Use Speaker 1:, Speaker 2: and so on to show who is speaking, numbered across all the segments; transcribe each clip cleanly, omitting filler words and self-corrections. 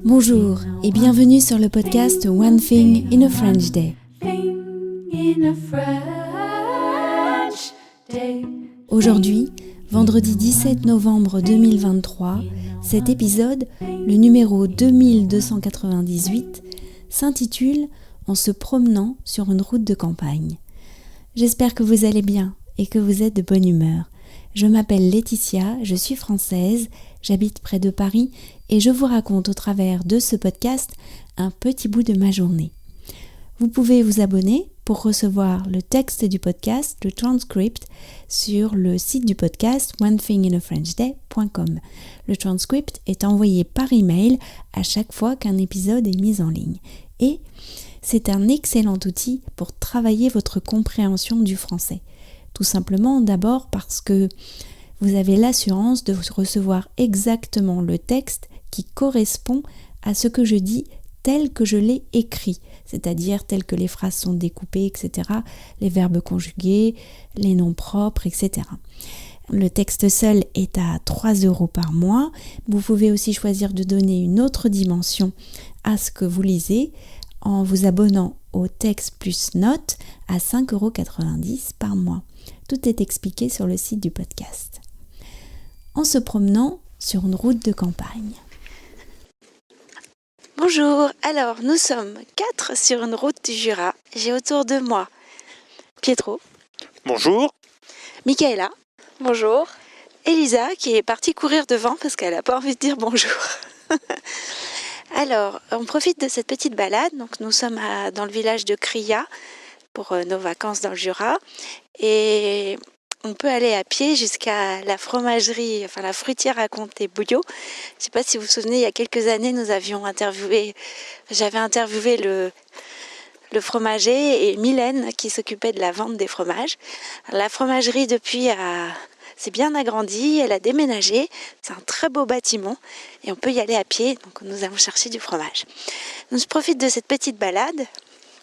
Speaker 1: Bonjour et bienvenue sur le podcast One Thing in a French Day. Aujourd'hui, vendredi 17 novembre 2023, cet épisode, le numéro 2298, s'intitule « En se promenant sur une route de campagne ». J'espère que vous allez bien et que vous êtes de bonne humeur. Je m'appelle Laetitia, je suis française, j'habite près de Paris et je vous raconte au travers de ce podcast un petit bout de ma journée. Vous pouvez vous abonner pour recevoir le texte du podcast, le transcript, sur le site du podcast onethinginafrenchday.com. Le transcript est envoyé par email à chaque fois qu'un épisode est mis en ligne. Et c'est un excellent outil pour travailler votre compréhension du français. Tout simplement d'abord parce que vous avez l'assurance de recevoir exactement le texte qui correspond à ce que je dis tel que je l'ai écrit, c'est-à-dire tel que les phrases sont découpées, etc., les verbes conjugués, les noms propres, etc. Le texte seul est à 3 € par mois. Vous pouvez aussi choisir de donner une autre dimension à ce que vous lisez en vous abonnant au texte plus notes à 5,90 € par mois. Tout est expliqué sur le site du podcast. En se promenant sur une route de campagne.
Speaker 2: Bonjour, alors nous sommes 4 sur une route du Jura. J'ai autour de moi Pietro.
Speaker 3: Bonjour.
Speaker 2: Michaela.
Speaker 4: Bonjour.
Speaker 2: Elisa qui est partie courir devant parce qu'elle n'a pas envie de dire bonjour. Alors, on profite de cette petite balade. Donc nous sommes dans le village de Cria pour nos vacances dans le Jura. Et on peut aller à pied jusqu'à la fromagerie, enfin la fruitière à Comté-Bouillot. Je ne sais pas si vous vous souvenez, il y a quelques années, j'avais interviewé le fromager et Mylène qui s'occupait de la vente des fromages. La fromagerie depuis s'est bien agrandie, elle a déménagé, c'est un très beau bâtiment et on peut y aller à pied, donc nous allons chercher du fromage. Donc je profite de cette petite balade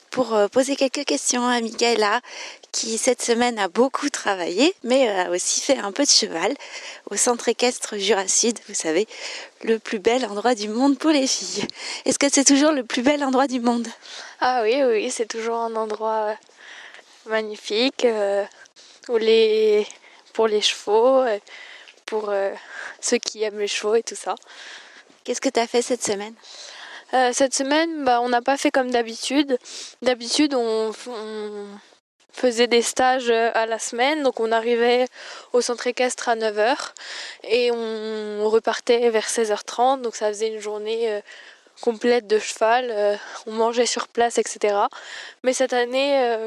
Speaker 2: pour poser quelques questions à Michaela qui cette semaine a beaucoup travaillé mais a aussi fait un peu de cheval au centre équestre Jura Sud, vous savez, le plus bel endroit du monde pour les filles. Est-ce que c'est toujours le plus bel endroit du monde ?
Speaker 4: Ah oui, c'est toujours un endroit magnifique pour les chevaux, pour ceux qui aiment les chevaux et tout ça.
Speaker 2: Qu'est-ce que tu as fait cette semaine ?
Speaker 4: Cette semaine, on n'a pas fait comme d'habitude. D'habitude, on faisait des stages à la semaine, donc on arrivait au centre équestre à 9h et on repartait vers 16h30, donc ça faisait une journée complète de cheval, on mangeait sur place, etc. Mais cette année,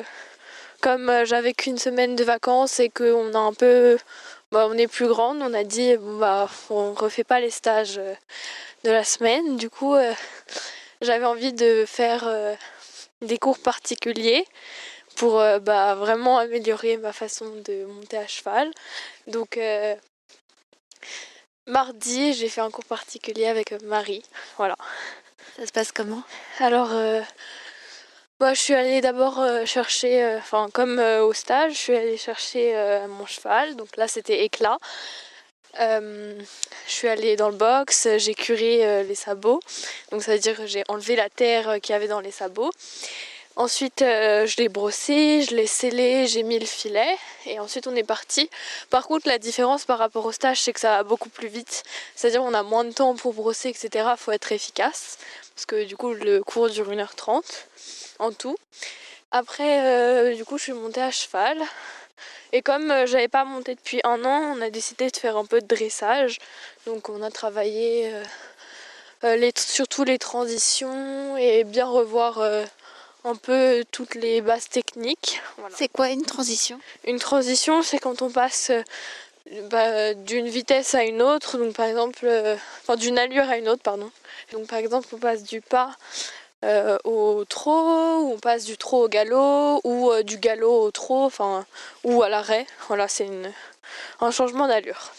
Speaker 4: comme j'avais qu'une semaine de vacances et qu'on a un peu... on est plus grande, on a dit on refait pas les stages de la semaine. Du coup, j'avais envie de faire des cours particuliers pour vraiment améliorer ma façon de monter à cheval. Donc mardi, j'ai fait un cours particulier avec Marie. Voilà.
Speaker 2: Ça se passe comment ?
Speaker 4: Alors, je suis allée d'abord chercher, comme au stage, je suis allée chercher mon cheval. Donc là, c'était Éclat. Je suis allée dans le box, j'ai curé les sabots. Donc ça veut dire que j'ai enlevé la terre qu'il y avait dans les sabots. Ensuite, je l'ai brossé, je l'ai scellé, j'ai mis le filet et ensuite on est parti. Par contre, la différence par rapport au stage, c'est que ça va beaucoup plus vite. C'est-à-dire qu'on a moins de temps pour brosser, etc. Il faut être efficace parce que du coup, le cours dure 1h30 en tout. Après, du coup, je suis montée à cheval. Et comme j'avais pas monté depuis 1 an, on a décidé de faire un peu de dressage. Donc on a travaillé surtout les transitions et bien revoir... un peu toutes les bases techniques. Voilà.
Speaker 2: C'est quoi une transition ?
Speaker 4: Une transition, c'est quand on passe d'une vitesse à une autre, donc par exemple, d'une allure à une autre, pardon. Donc par exemple, on passe du pas au trot, ou on passe du trot au galop, ou du galop au trot, ou à l'arrêt. Voilà, c'est un changement d'allure.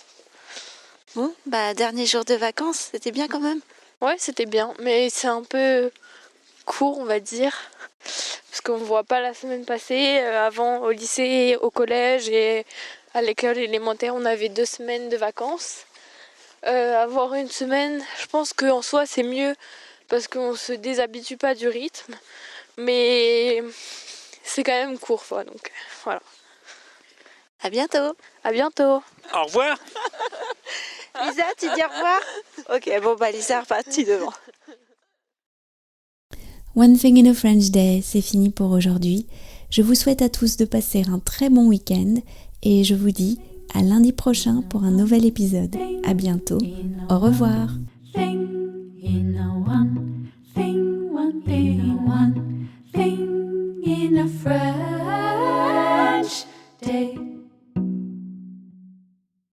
Speaker 2: Bon, dernier jour de vacances, c'était bien quand même ?
Speaker 4: Ouais, c'était bien, mais c'est un peu court, on va dire. Parce qu'on ne voit pas la semaine passée. Avant, au lycée, au collège et à l'école élémentaire, on avait 2 semaines de vacances. Avoir une semaine, je pense qu'en soi c'est mieux parce qu'on se déshabitue pas du rythme, mais c'est quand même court, donc voilà.
Speaker 2: À bientôt.
Speaker 4: À bientôt.
Speaker 3: Au revoir.
Speaker 2: Lisa, tu dis au revoir? Ok, bon Lisa est repartie devant.
Speaker 1: One Thing in a French Day, c'est fini pour aujourd'hui. Je vous souhaite à tous de passer un très bon week-end et je vous dis à lundi prochain pour un nouvel épisode. À bientôt. Au revoir.